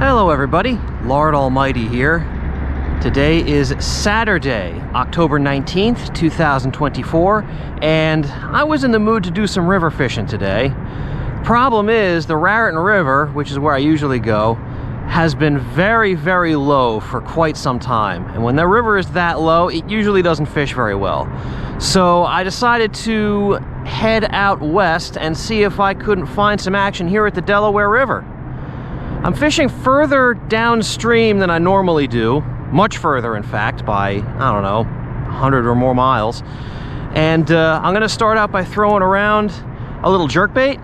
Hello everybody, Lord Almighty here. Today is Saturday, October 19th, 2024, and I was in the mood to do some river fishing today. Problem is, the Raritan River, which is where I usually go, has been very, very low for quite some time. And when the river is that low, it usually doesn't fish very well. So I decided to head out west and see if I couldn't find some action here at the Delaware River. I'm fishing further downstream than I normally do, much further in fact, by, I don't know, 100 or more miles. And I'm gonna start out by throwing around a little jerkbait,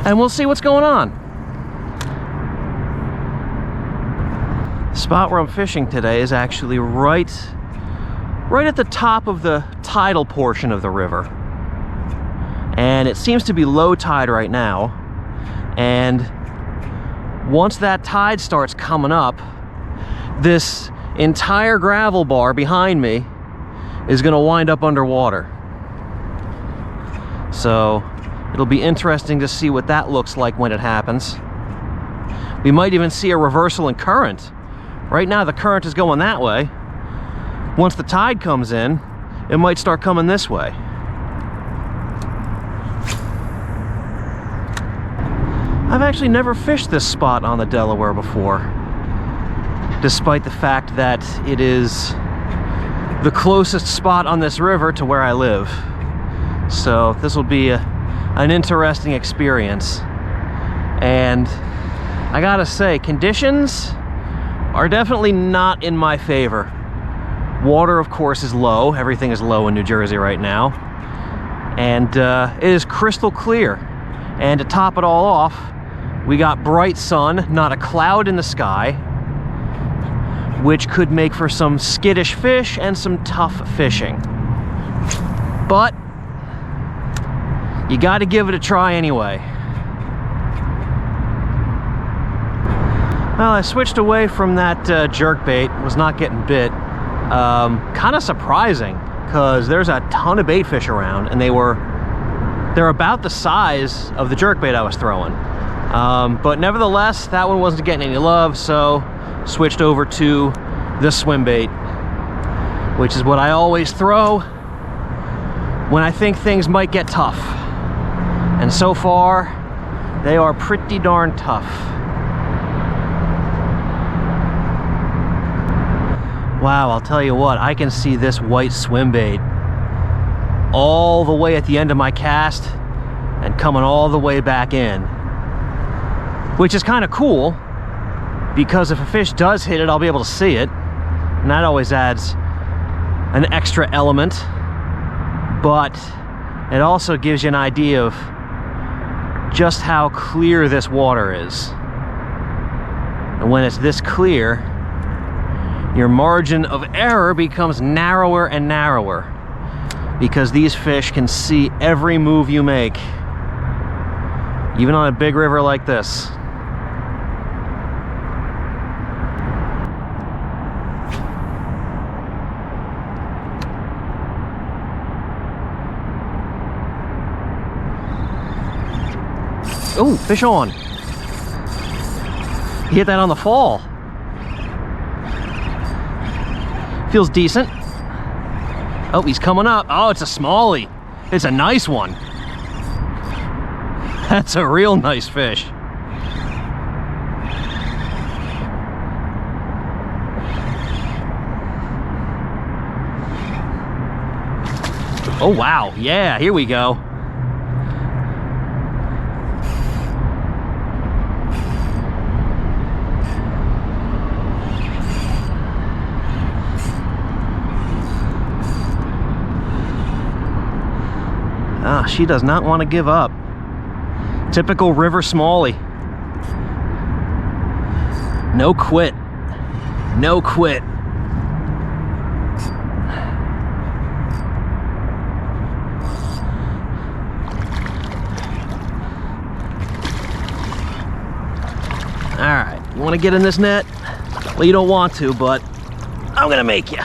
and we'll see what's going on. The spot where I'm fishing today is actually right at the top of the tidal portion of the river. And it seems to be low tide right now, and once that tide starts coming up, this entire gravel bar behind me is going to wind up underwater. So it'll be interesting to see what that looks like when it happens. We might even see a reversal in current. Right now the current is going that way. Once the tide comes in, it might start coming this way. I've actually never fished this spot on the Delaware before, despite the fact that it is the closest spot on this river to where I live. So this will be an interesting experience. And I gotta say, conditions are definitely not in my favor. Water, of course, is low. Everything is low in New Jersey right now. And it is crystal clear. And to top it all off, we got bright sun, not a cloud in the sky, which could make for some skittish fish and some tough fishing. But you got to give it a try anyway. Well, I switched away from that jerkbait, was not getting bit. Kind of surprising, because there's a ton of bait fish around, and they're about the size of the jerkbait I was throwing. But nevertheless, that one wasn't getting any love, so switched over to the swim bait, which is what I always throw when I think things might get tough. And so far, they are pretty darn tough. Wow, I'll tell you what, I can see this white swim bait all the way at the end of my cast and coming all the way back in. Which is kind of cool, because if a fish does hit it, I'll be able to see it, and that always adds an extra element. But it also gives you an idea of just how clear this water is. And when it's this clear, your margin of error becomes narrower and narrower, because these fish can see every move you make, even on a big river like this. Oh, fish on. He hit that on the fall. Feels decent. Oh, he's coming up. Oh, it's a smallie. It's a nice one. That's a real nice fish. Oh, wow. Yeah, here we go. Ah, she does not want to give up. Typical river smallie. No quit. No quit. All right, you want to get in this net? Well, you don't want to, but I'm gonna make you.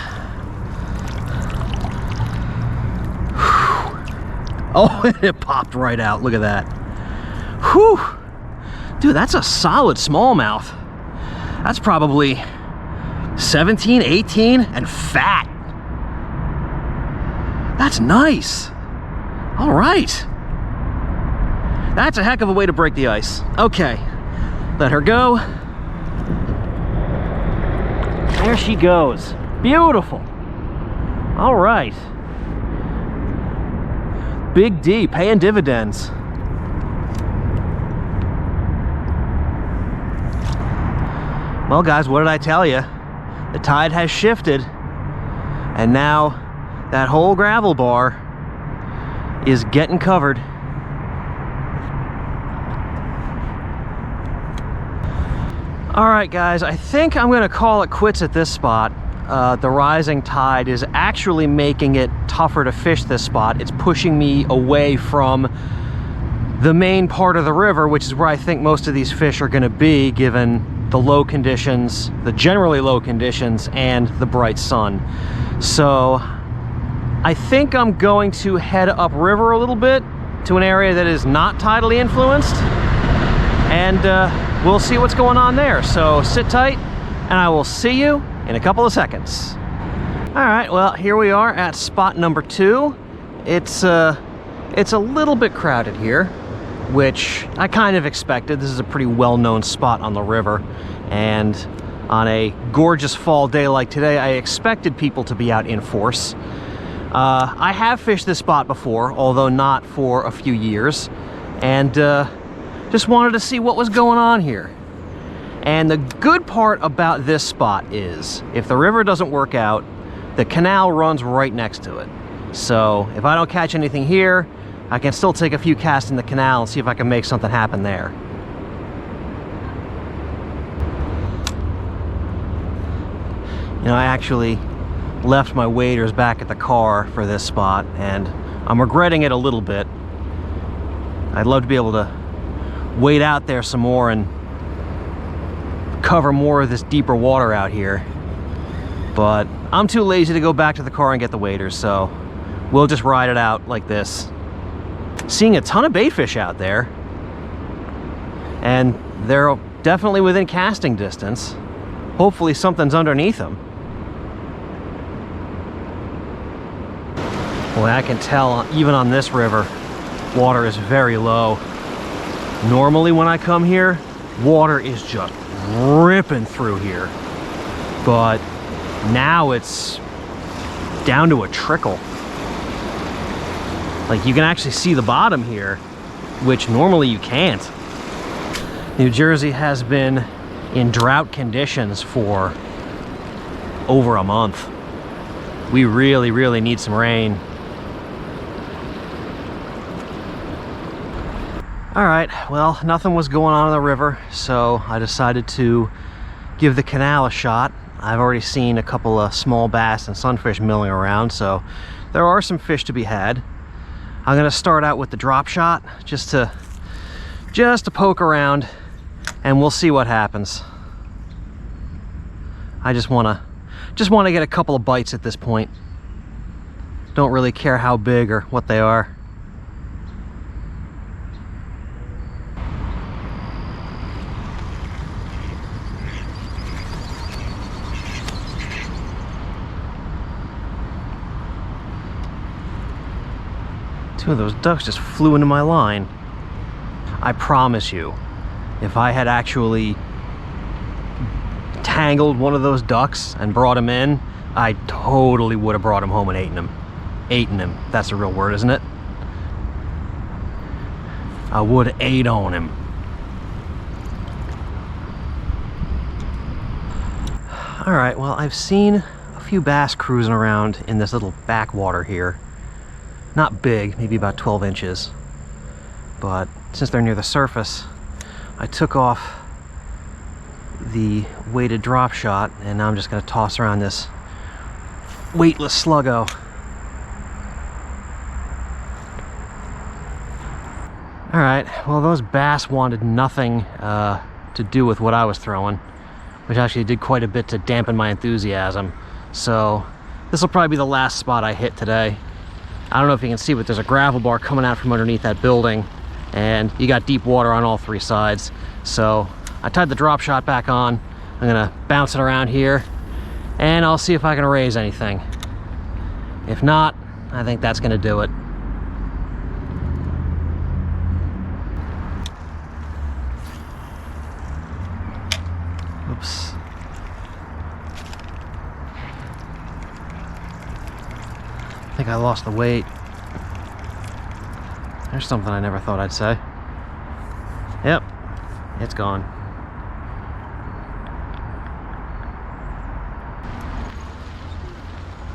Oh, it popped right out. Look at that. Whew. Dude, that's a solid smallmouth. That's probably 17, 18, and fat. That's nice. All right. That's a heck of a way to break the ice. Okay, let her go. There she goes. Beautiful. All right. Big D, paying dividends. Well, guys, what did I tell you? The tide has shifted, and now that whole gravel bar is getting covered. All right, guys, I think I'm gonna call it quits at this spot. The rising tide is actually making it tougher to fish this spot. It's pushing me away from the main part of the river, which is where I think most of these fish are gonna be, given the low conditions, the generally low conditions, and the bright sun. So I think I'm going to head upriver a little bit to an area that is not tidally influenced, and we'll see what's going on there. So sit tight, and I will see you in a couple of seconds. All right, well, here we are at spot number 2. It's a little bit crowded here, which I kind of expected. This is a pretty well-known spot on the river, and on a gorgeous fall day like today, I expected people to be out in force. I have fished this spot before, although not for a few years, and just wanted to see what was going on here. And the good part about this spot is, if the river doesn't work out, the canal runs right next to it. So if I don't catch anything here, I can still take a few casts in the canal and see if I can make something happen there. You know, I actually left my waders back at the car for this spot, and I'm regretting it a little bit. I'd love to be able to wade out there some more and cover more of this deeper water out here, but I'm too lazy to go back to the car and get the waders, so we'll just ride it out like this. Seeing a ton of bait fish out there, and they're definitely within casting distance. Hopefully something's underneath them. Boy, I can tell even on this river, water is very low. Normally when I come here, water is just ripping through here, but now it's down to a trickle. Like, you can actually see the bottom here, which normally you can't. New Jersey has been in drought conditions for over a month. We really, really need some rain. All right, well, nothing was going on in the river, so I decided to give the canal a shot. I've already seen a couple of small bass and sunfish milling around, so there are some fish to be had. I'm gonna start out with the drop shot just to poke around, and we'll see what happens. I just wanna get a couple of bites at this point. Don't really care how big or what they are. Two of those ducks just flew into my line. I promise you, if I had actually tangled one of those ducks and brought him in, I totally would have brought him home and eaten him. Eaten him. That's the real word, isn't it? I would have ate on him. All right, well, I've seen a few bass cruising around in this little backwater here. Not big, maybe about 12 inches. But since they're near the surface, I took off the weighted drop shot, and now I'm just gonna toss around this weightless sluggo. All right, well, those bass wanted nothing to do with what I was throwing, which actually did quite a bit to dampen my enthusiasm. So this will probably be the last spot I hit today. I don't know if you can see, but there's a gravel bar coming out from underneath that building, and you got deep water on all three sides. So I tied the drop shot back on. I'm gonna bounce it around here and I'll see if I can raise anything. If not, I think that's gonna do it. Oops. I think I lost the weight. There's something I never thought I'd say. Yep, it's gone.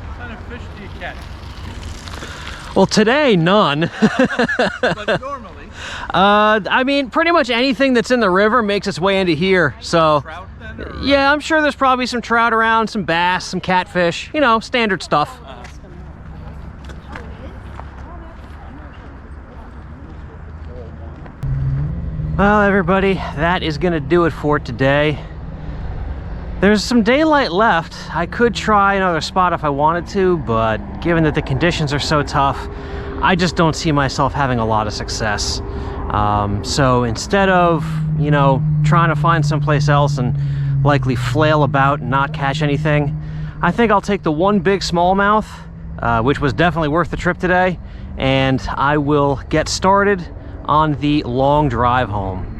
What kind of fish do you catch? Well, today, none. But normally? I mean, pretty much anything that's in the river makes its way into here, so... Trout then? Or? Yeah, I'm sure there's probably some trout around, some bass, some catfish, you know, standard stuff. Well, everybody, that is gonna do it for today. There's some daylight left. I could try another spot if I wanted to, but given that the conditions are so tough, I just don't see myself having a lot of success. So instead of, you know, trying to find someplace else and likely flail about and not catch anything, I think I'll take the one big smallmouth, which was definitely worth the trip today, and I will get started on the long drive home.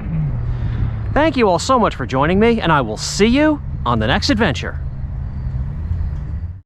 Thank you all so much for joining me, and I will see you on the next adventure.